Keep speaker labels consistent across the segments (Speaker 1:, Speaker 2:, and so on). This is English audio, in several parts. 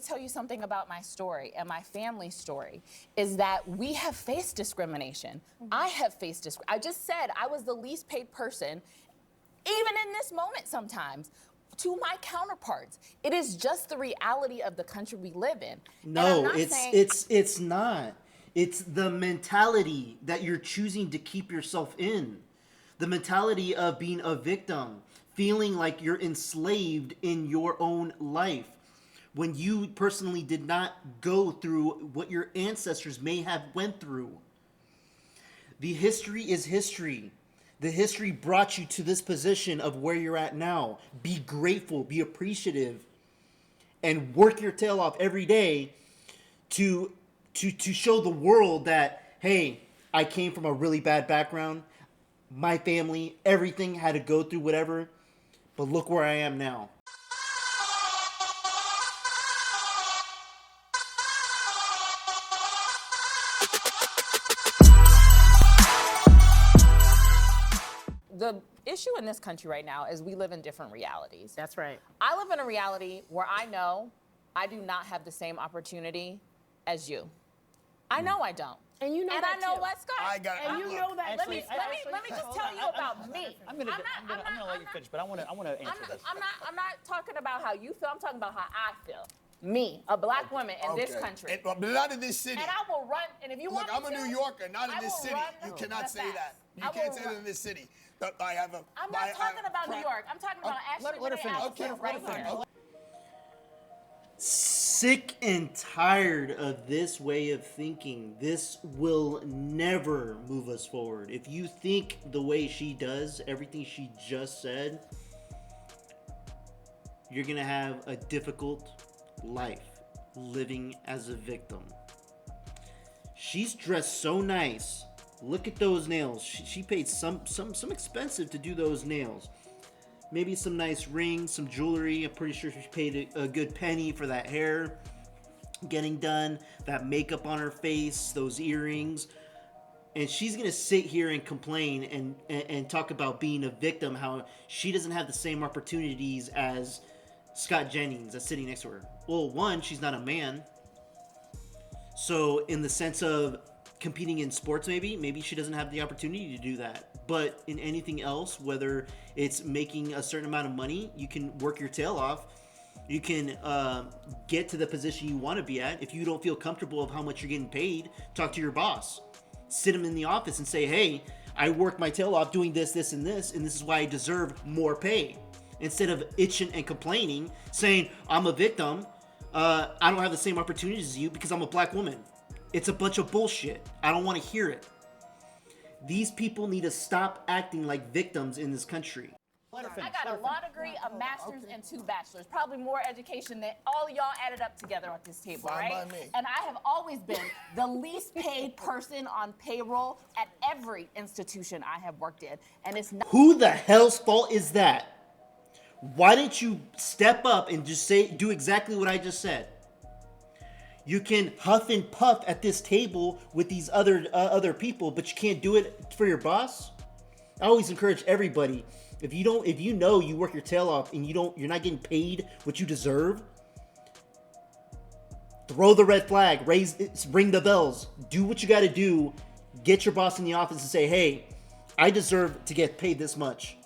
Speaker 1: tell you something about my story and my family's story, is that we have faced discrimination. I have faced discrimination. I just said I was the least paid person, even in this moment sometimes, to my counterparts. It is just the reality of the country we live in.
Speaker 2: No, it's not. It's the mentality that you're choosing to keep yourself in. The mentality of being a victim, feeling like you're enslaved in your own life. When you personally did not go through what your ancestors may have went through. The history is history. The history brought you to this position of where you're at now. Be grateful, be appreciative, and work your tail off every day to show the world that, hey, I came from a really bad background. My family, everything had to go through whatever, but look where I am now.
Speaker 1: The issue in this country right now is we live in different realities.
Speaker 3: That's right.
Speaker 1: I live in a reality where I know I do not have the same opportunity as you. I know I don't.
Speaker 3: And you know
Speaker 1: and
Speaker 3: that
Speaker 1: I know
Speaker 3: too.
Speaker 1: what, Scott?
Speaker 3: And you know that.
Speaker 1: Let me just tell you about me.
Speaker 4: I'm gonna let you finish, but I want to answer this.
Speaker 1: I'm not talking about how you feel. I'm talking about how I feel. Me, a black woman in this country.
Speaker 5: But not in this city.
Speaker 1: And I will run. And if you want
Speaker 5: Look,
Speaker 1: me
Speaker 5: I'm a
Speaker 1: to,
Speaker 5: New Yorker, not in this city. You cannot say that. You can't say that in this city. I have a.
Speaker 1: I'm not talking about New York. I'm talking about Ashley
Speaker 4: let her finish.
Speaker 1: Allison right here.
Speaker 2: Sick and tired of this way of thinking. This will never move us forward. If you think the way she does, everything she just said, you're going to have a difficult life living as a victim. She's dressed so nice. Look at those nails. She paid some expensive to do those nails. Maybe some nice rings, some jewelry. I'm pretty sure she paid a good penny for that hair getting done, that makeup on her face, those earrings. And she's going to sit here and complain and talk about being a victim, how she doesn't have the same opportunities as Scott Jennings that's sitting next to her. Well, one, she's not a man. So in the sense of competing in sports, maybe she doesn't have the opportunity to do that. But in anything else, whether it's making a certain amount of money, you can work your tail off. You can get to the position you want to be at. If you don't feel comfortable of how much you're getting paid, talk to your boss. Sit him in the office and say, hey, I worked my tail off doing this, this, and this is why I deserve more pay. Instead of itching and complaining, saying, I'm a victim, I don't have the same opportunities as you because I'm a black woman. It's a bunch of bullshit. I don't want to hear it. These people need to stop acting like victims in this country.
Speaker 1: I got a law degree, a master's, and 2 bachelors. Probably more education than all of y'all added up together at this table,
Speaker 5: Fine
Speaker 1: right?
Speaker 5: by me.
Speaker 1: And I have always been the least paid person on payroll at every institution I have worked in. And it's not.
Speaker 2: Who the hell's fault is that? Why didn't you step up and just do exactly what I just said? You can huff and puff at this table with these other people, but you can't do it for your boss. I always encourage everybody, if you know you work your tail off and you're not getting paid what you deserve, throw the red flag, ring the bells, do what you got to do, get your boss in the office and say, hey, I deserve to get paid this much.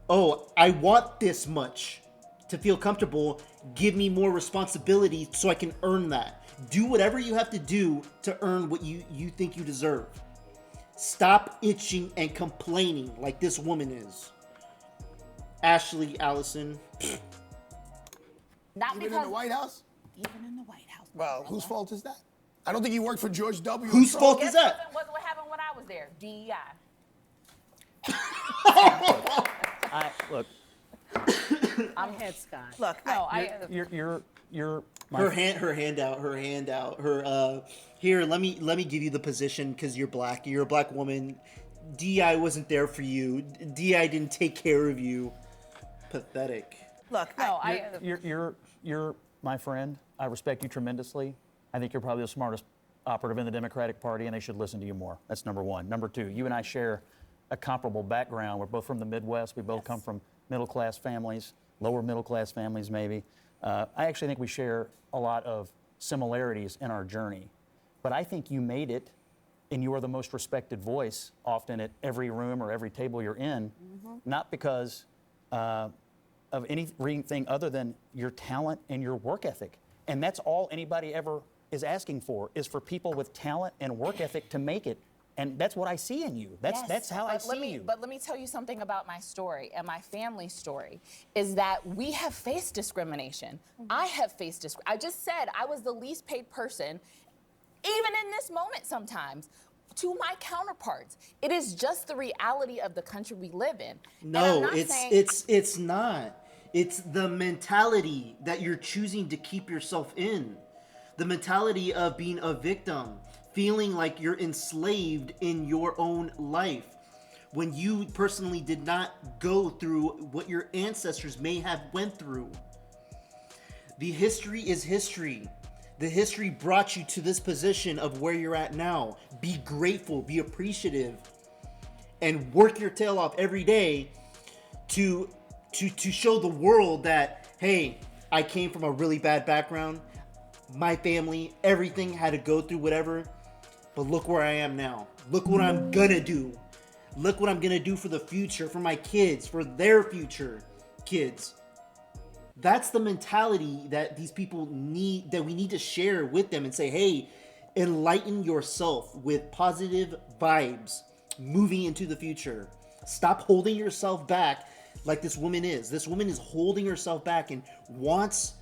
Speaker 2: Oh, I want this much to feel comfortable. Give me more responsibility so I can earn that. Do whatever you have to do to earn what you think you deserve. Stop itching and complaining like this woman is. Ashley Allison.
Speaker 1: Not
Speaker 5: Even
Speaker 1: because,
Speaker 5: in the White House?
Speaker 1: Even in the White House.
Speaker 5: Well, whose fault is that? I don't think you worked for George W.
Speaker 2: Whose fault
Speaker 1: Guess
Speaker 2: is that?
Speaker 1: what happened when I was there? DEI.
Speaker 4: Look,
Speaker 3: I'm head Scott.
Speaker 1: Look,
Speaker 4: you're
Speaker 2: Her hand out. Here, let me give you the position because you're black. You're a black woman. DI wasn't there for you. DI didn't take care of you. Pathetic.
Speaker 1: Look,
Speaker 4: you're my friend. I respect you tremendously. I think you're probably the smartest operative in the Democratic Party, and they should listen to you more. That's number one. Number two, you and I share a comparable background. We're both from the Midwest. We both come from middle-class families, lower middle-class families maybe. I actually think we share a lot of similarities in our journey. But I think you made it, and you are the most respected voice often at every room or every table you're in, not because of anything other than your talent and your work ethic. And that's all anybody ever is asking for, is for people with talent and work ethic to make it. And that's what I see in you. That's how I see you.
Speaker 1: But let me tell you something about my story and my family story is that we have faced discrimination. I have faced discrimination. I just said I was the least paid person, even in this moment sometimes, to my counterparts. It is just the reality of the country we live in.
Speaker 2: No, it's not. It's the mentality that you're choosing to keep yourself in. The mentality of being a victim, feeling like you're enslaved in your own life when you personally did not go through what your ancestors may have went through. The history is history. The history brought you to this position of where you're at now. Be grateful, be appreciative, and work your tail off every day to show the world that, hey, I came from a really bad background. My family, everything had to go through whatever, but look where I am now. Look what I'm gonna do. Look what I'm gonna do for the future, for my kids, for their future kids. That's the mentality that these people need, that we need to share with them and say, hey, enlighten yourself with positive vibes moving into the future. Stop holding yourself back like this woman is. This woman is holding herself back and wants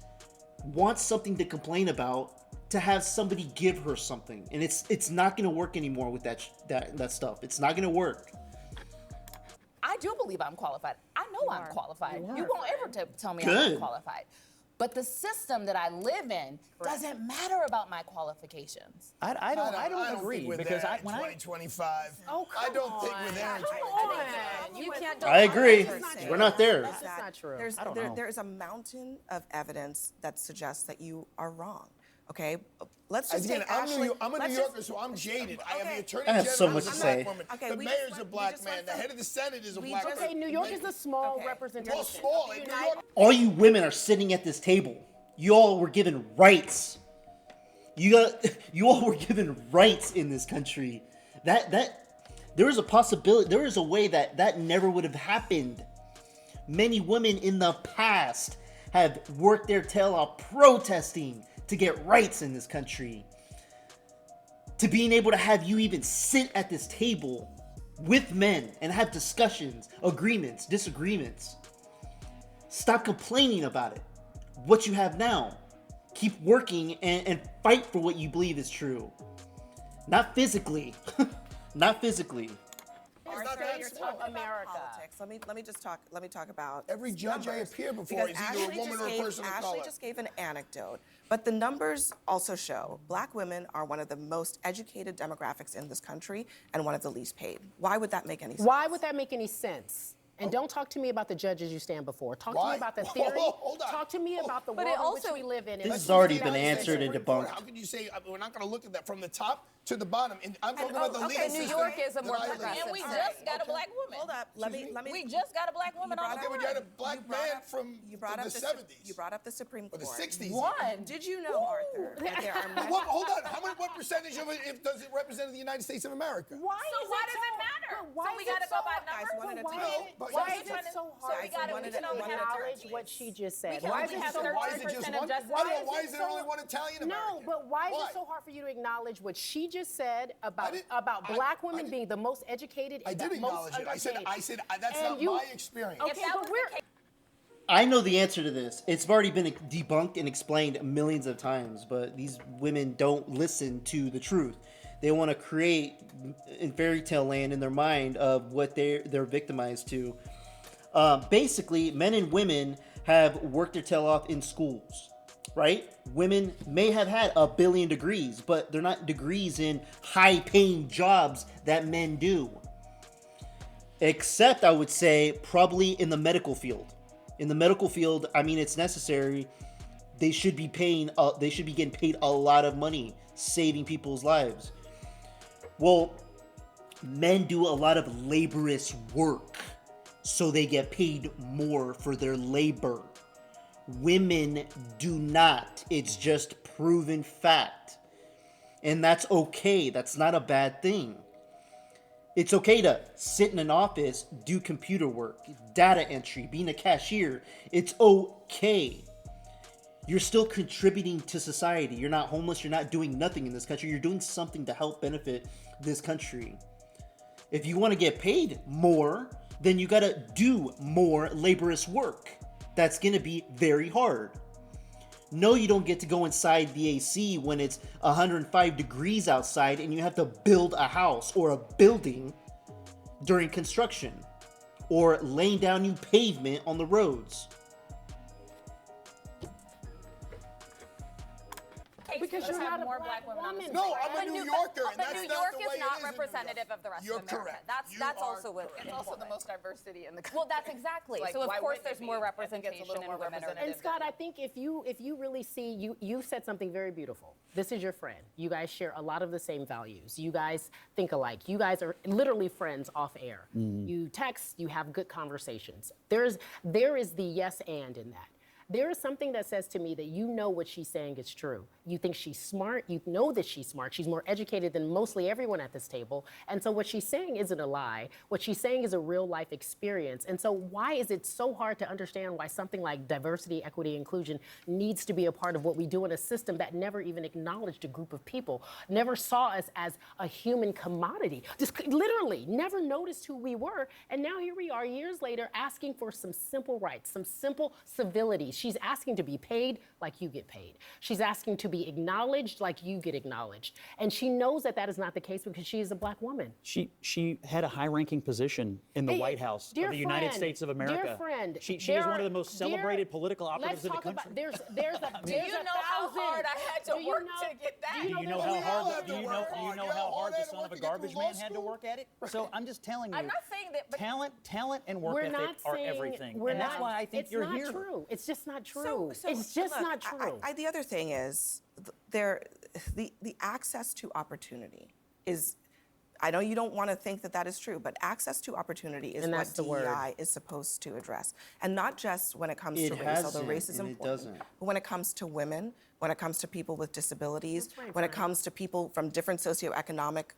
Speaker 2: something to complain about, to have somebody give her something, and it's not going to work anymore with that stuff. It's not going to work.
Speaker 1: I do believe I'm qualified. I know I'm qualified. You won't ever tell me I'm
Speaker 2: Good.
Speaker 1: not qualified. But the system that I live in doesn't matter about my qualifications.
Speaker 4: I don't agree,
Speaker 5: think we're
Speaker 4: because
Speaker 5: there
Speaker 4: I
Speaker 5: in
Speaker 4: when
Speaker 5: 2025.
Speaker 3: Oh,
Speaker 5: I
Speaker 3: come
Speaker 5: don't think we're there in
Speaker 3: Come
Speaker 5: 2025.
Speaker 3: on. You can't.
Speaker 2: I agree.
Speaker 3: That's
Speaker 2: We're not there.
Speaker 3: That's not true.
Speaker 4: I don't know.
Speaker 6: There's a mountain of evidence that suggests that you are wrong. Okay, let's just
Speaker 5: Again,
Speaker 6: take
Speaker 5: I'm
Speaker 6: Ashley.
Speaker 5: a New
Speaker 6: let's
Speaker 5: Yorker,
Speaker 6: just-
Speaker 5: so I'm jaded. I am
Speaker 6: Okay.
Speaker 5: the Attorney
Speaker 2: I have
Speaker 5: General.
Speaker 2: so
Speaker 5: is
Speaker 2: much
Speaker 5: a
Speaker 2: to
Speaker 5: black
Speaker 2: say.
Speaker 5: woman.
Speaker 6: Okay,
Speaker 5: The
Speaker 6: we
Speaker 5: mayor's
Speaker 6: just
Speaker 5: a
Speaker 6: went-
Speaker 5: black
Speaker 6: we just
Speaker 5: man.
Speaker 6: went
Speaker 5: The
Speaker 6: from-
Speaker 5: head of the Senate is a
Speaker 6: we
Speaker 5: black
Speaker 6: just-
Speaker 5: person.
Speaker 3: Okay, New York is a small
Speaker 6: Okay.
Speaker 3: representation.
Speaker 5: Well, small. In New York,
Speaker 2: All you women are sitting at this table. You all were given rights. You all were given rights in this country. That there is a possibility, there is a way that never would have happened. Many women in the past have worked their tail off protesting to get rights in this country. To being able to have you even sit at this table with men and have discussions, agreements, disagreements. Stop complaining about it. What you have now. Keep working and fight for what you believe is true. Not physically. Not physically.
Speaker 5: It's not
Speaker 6: Arthur,
Speaker 5: that
Speaker 6: you're
Speaker 5: small.
Speaker 6: talking about
Speaker 3: America.
Speaker 6: politics. Let me talk about
Speaker 5: Every judge I
Speaker 6: numbers.
Speaker 5: appear before
Speaker 6: Because
Speaker 5: is either a
Speaker 6: Ashley
Speaker 5: woman
Speaker 6: just
Speaker 5: or a
Speaker 6: gave-
Speaker 5: person of
Speaker 6: Ashley
Speaker 5: color.
Speaker 6: just gave an anecdote, but the numbers also show black women are one of the most educated demographics in this country and one of the least paid. Why would that make any sense?
Speaker 3: Why would that make any sense? And don't talk to me about the judges you stand before. Talk to
Speaker 5: Why?
Speaker 3: me about the
Speaker 5: Whoa,
Speaker 3: theory.
Speaker 5: hold on.
Speaker 3: Talk to me about the
Speaker 7: But
Speaker 3: world
Speaker 7: it
Speaker 3: in
Speaker 7: also-
Speaker 3: which we live in.
Speaker 2: This
Speaker 3: and
Speaker 2: has
Speaker 3: the
Speaker 2: already
Speaker 3: system
Speaker 2: been
Speaker 3: that we live
Speaker 2: answered
Speaker 3: in.
Speaker 2: and debunked.
Speaker 5: How can you say we're not going to look at that from the top to the bottom? And I'm talking about the
Speaker 6: okay,
Speaker 5: legal
Speaker 6: New
Speaker 5: system.
Speaker 7: York is a
Speaker 5: that
Speaker 7: more
Speaker 5: I live in.
Speaker 7: progressive
Speaker 1: And we
Speaker 7: All
Speaker 1: just got a black woman.
Speaker 6: Hold up. Let me.
Speaker 1: We just got a black woman on
Speaker 6: brought
Speaker 1: the
Speaker 6: up-
Speaker 5: Okay, but you had a black
Speaker 6: you brought
Speaker 5: man
Speaker 6: up-
Speaker 5: from
Speaker 6: you brought
Speaker 5: the
Speaker 6: up
Speaker 5: 70s.
Speaker 6: You brought up the Supreme
Speaker 5: Or
Speaker 6: Court.
Speaker 5: the 60s.
Speaker 1: One.
Speaker 6: Did you know, Arthur, that there are
Speaker 5: What, hold on. What percentage of it does it represent the United States of America?
Speaker 3: Why
Speaker 1: So
Speaker 3: is
Speaker 1: why
Speaker 3: it
Speaker 1: does
Speaker 3: so-
Speaker 1: it matter?
Speaker 3: but why
Speaker 1: So we
Speaker 3: is
Speaker 1: gotta
Speaker 3: it
Speaker 1: go
Speaker 3: so
Speaker 1: by
Speaker 3: hard?
Speaker 6: Guys,
Speaker 1: numbers?
Speaker 6: one at a
Speaker 3: Why
Speaker 6: time.
Speaker 3: is it-
Speaker 5: But
Speaker 3: why
Speaker 5: you're
Speaker 3: is
Speaker 5: trying
Speaker 3: it
Speaker 5: to-
Speaker 3: so
Speaker 1: so
Speaker 3: hard
Speaker 1: we
Speaker 3: for
Speaker 1: gotta-
Speaker 3: you
Speaker 1: we
Speaker 3: to
Speaker 1: can only have
Speaker 3: acknowledge
Speaker 1: 13.
Speaker 3: what she just said?
Speaker 1: can
Speaker 3: Why
Speaker 1: only
Speaker 3: is it
Speaker 1: have
Speaker 3: so
Speaker 1: thirty
Speaker 3: hard?
Speaker 5: Why is it just
Speaker 1: 30% of
Speaker 5: one?
Speaker 1: justice.
Speaker 5: Why is there only one Italian American?
Speaker 3: No, but why is
Speaker 5: Why?
Speaker 3: it so hard for you to acknowledge what she just said about
Speaker 5: didn't-
Speaker 3: black
Speaker 5: I
Speaker 3: women
Speaker 5: didn't-
Speaker 3: being the most educated
Speaker 5: I
Speaker 3: and
Speaker 5: did
Speaker 3: the most
Speaker 5: acknowledge it. I said
Speaker 3: underpaid?
Speaker 5: that's
Speaker 3: And
Speaker 5: not
Speaker 3: you-
Speaker 5: my experience.
Speaker 3: Okay,
Speaker 1: that
Speaker 3: but
Speaker 1: was the
Speaker 3: we're
Speaker 1: case-
Speaker 2: I know the answer to this. It's already been debunked and explained millions of times, but these women don't listen to the truth. They want to create in fairy tale land in their mind of what they're victimized to. Basically, men and women have worked their tail off in schools, right? Women may have had 1 billion degrees, but they're not degrees in high-paying jobs that men do. Except, I would say, probably in the medical field. In the medical field, I mean, it's necessary. They should be paying. They should be getting paid a lot of money, saving people's lives. Well, men do a lot of laborious work, so they get paid more for their labor. Women do not. It's just proven fact. And that's okay. That's not a bad thing. It's okay to sit in an office, do computer work, data entry, being a cashier. It's okay. You're still contributing to society. You're not homeless. You're not doing nothing in this country. You're doing something to help benefit this country. If you want to get paid more, then you got to do more laborious work. That's going to be very hard. No, you don't get to go inside the AC when it's 105 degrees outside and you have to build a house or a building during construction or laying down new pavement on the roads.
Speaker 3: Because
Speaker 1: Let's
Speaker 3: you're
Speaker 1: have
Speaker 3: not a
Speaker 1: more
Speaker 3: black
Speaker 1: black women on
Speaker 3: woman.
Speaker 1: the
Speaker 5: No,
Speaker 1: street.
Speaker 5: I'm a New Yorker, and
Speaker 7: But
Speaker 5: that's
Speaker 7: New
Speaker 5: not
Speaker 7: York
Speaker 5: the
Speaker 7: is
Speaker 5: way
Speaker 7: not
Speaker 5: it is in New
Speaker 7: representative
Speaker 5: York.
Speaker 7: of the rest
Speaker 5: You're
Speaker 7: of America.
Speaker 5: correct.
Speaker 7: That's
Speaker 5: You
Speaker 7: that's
Speaker 5: are
Speaker 7: also what.
Speaker 5: correct.
Speaker 1: It's also the most diversity in the country.
Speaker 7: Well, that's exactly.
Speaker 1: Like,
Speaker 7: So of
Speaker 1: why
Speaker 7: course
Speaker 1: wouldn't it
Speaker 7: there's
Speaker 1: be?
Speaker 7: more
Speaker 1: I think it's a
Speaker 7: representation
Speaker 1: little
Speaker 7: in
Speaker 1: more
Speaker 7: women.
Speaker 1: representative.
Speaker 3: And Scott, I think if you really see, you said something very beautiful. This is your friend. You guys share a lot of the same values. You guys think alike. You guys are literally friends off air. You text, you have good conversations. There is the yes and in that. There is something that says to me that you know what she's saying is true. You think she's smart. You know that she's smart. She's more educated than mostly everyone at this table. And so what she's saying isn't a lie. What she's saying is a real life experience. And so why is it so hard to understand why something like diversity, equity, inclusion needs to be a part of what we do in a system that never even acknowledged a group of people, never saw us as a human commodity, just literally never noticed who we were. And now here we are years later asking for some simple rights, some simple civilities. She's asking to be paid like you get paid. She's asking to be acknowledged like you get acknowledged. And she knows that that is not the case because she is a black woman.
Speaker 4: She had a high-ranking position in the
Speaker 3: Hey,
Speaker 4: White House of
Speaker 3: dear
Speaker 4: the United
Speaker 3: friend,
Speaker 4: States of America.
Speaker 3: Dear friend,
Speaker 4: she
Speaker 3: there
Speaker 4: is one
Speaker 3: are-
Speaker 4: of the most
Speaker 3: dear-
Speaker 4: celebrated political operatives
Speaker 3: Let's
Speaker 4: in the
Speaker 3: talk
Speaker 4: country.
Speaker 3: about there's a
Speaker 1: Do you know how hard I had to work to get that?
Speaker 4: Do you know
Speaker 5: We
Speaker 4: how
Speaker 5: all
Speaker 4: hard?
Speaker 5: have
Speaker 4: Do
Speaker 5: to
Speaker 4: you
Speaker 5: work
Speaker 4: know?
Speaker 5: hard.
Speaker 4: The
Speaker 5: All that
Speaker 4: son of
Speaker 5: work
Speaker 4: a
Speaker 5: to get
Speaker 4: garbage
Speaker 5: through
Speaker 4: man
Speaker 5: law
Speaker 4: had to
Speaker 5: school?
Speaker 4: work at it? So I'm just telling you.
Speaker 1: I'm not saying that, but
Speaker 4: Talent, and work
Speaker 3: We're
Speaker 4: ethic
Speaker 3: not
Speaker 4: are
Speaker 3: saying
Speaker 4: everything,
Speaker 3: we're
Speaker 4: and that's
Speaker 3: not-
Speaker 4: why I think
Speaker 3: it's
Speaker 4: you're
Speaker 3: not
Speaker 4: here.
Speaker 3: true. It's just not true.
Speaker 6: So
Speaker 3: It's just
Speaker 6: look,
Speaker 3: not true.
Speaker 6: the other thing is the access to opportunity is. I know you don't want to think that that is true, but access to opportunity is
Speaker 3: And
Speaker 6: what
Speaker 3: that's the word.
Speaker 6: DEI is supposed to address, and not just when it comes
Speaker 2: It
Speaker 6: to race, although
Speaker 2: hasn't,
Speaker 6: race is
Speaker 2: and it
Speaker 6: important,
Speaker 2: doesn't.
Speaker 6: but when it comes to women, when it comes to people with disabilities,
Speaker 3: That's right,
Speaker 6: when it
Speaker 3: Brian.
Speaker 6: comes to people from different socioeconomic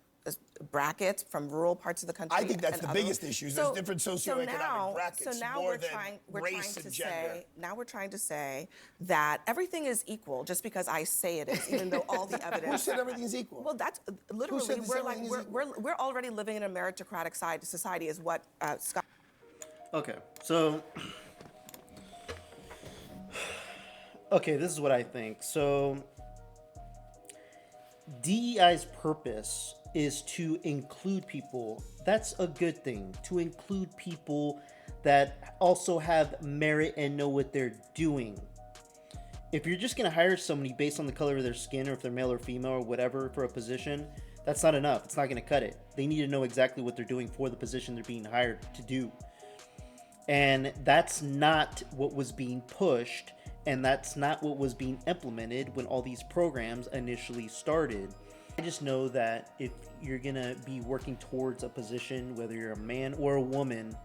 Speaker 6: brackets from rural parts of the country.
Speaker 5: I think that's
Speaker 6: and
Speaker 5: the
Speaker 6: other-
Speaker 5: biggest issue, is there's different socioeconomic
Speaker 6: now,
Speaker 5: brackets
Speaker 6: so now
Speaker 5: more
Speaker 6: we're
Speaker 5: than
Speaker 6: trying
Speaker 5: race
Speaker 6: to
Speaker 5: and gender.
Speaker 6: say now we're trying to say that everything is equal just because I say it is, even though all the evidence.
Speaker 5: Who said everything's equal?
Speaker 6: Well, that's literally
Speaker 5: said that
Speaker 6: we're like
Speaker 5: everything is
Speaker 6: we're already living in a meritocratic society, is what Scott.
Speaker 2: Okay, so this is what I think. So DEI's purpose is to include people. That's a good thing. To include people that also have merit and know what they're doing. If you're just gonna hire somebody based on the color of their skin, or if they're male or female or whatever for a position, that's not enough. It's not gonna cut it. They need to know exactly what they're doing for the position they're being hired to do. And that's not what was being pushed, and that's not what was being implemented when all these programs initially started. I just know that if you're gonna be working towards a position, whether you're a man or a woman,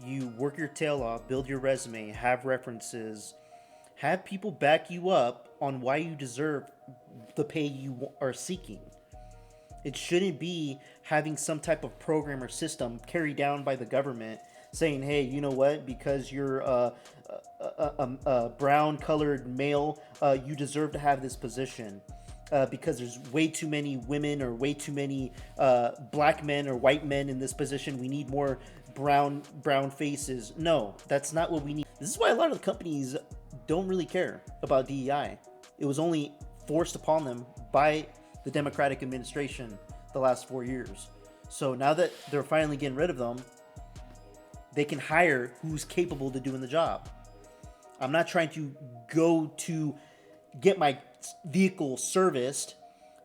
Speaker 2: you work your tail off, build your resume, have references, have people back you up on why you deserve the pay you are seeking. It shouldn't be having some type of program or system carried down by the government saying, hey, you know what, because you're a brown colored male, you deserve to have this position. Because there's way too many women or way too many black men or white men in this position. We need more brown faces. No, that's not what we need. This is why a lot of the companies don't really care about DEI. It was only forced upon them by the Democratic administration the last 4 years. So now that they're finally getting rid of them, they can hire who's capable to doing the job. I'm not trying to go to get my vehicle serviced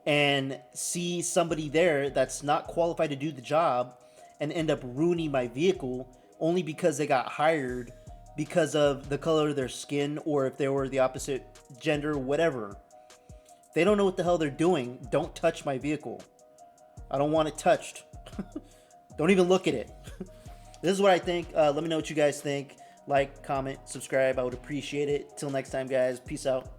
Speaker 2: and see somebody there that's not qualified to do the job and end up ruining my vehicle only because they got hired because of the color of their skin, or if they were the opposite gender, whatever. If they don't know what the hell they're doing, don't touch my vehicle. I don't want it touched. Don't even look at it. This is what I think. Let me know what you guys think. like, comment, subscribe. I would appreciate it. Till next time, guys. Peace out.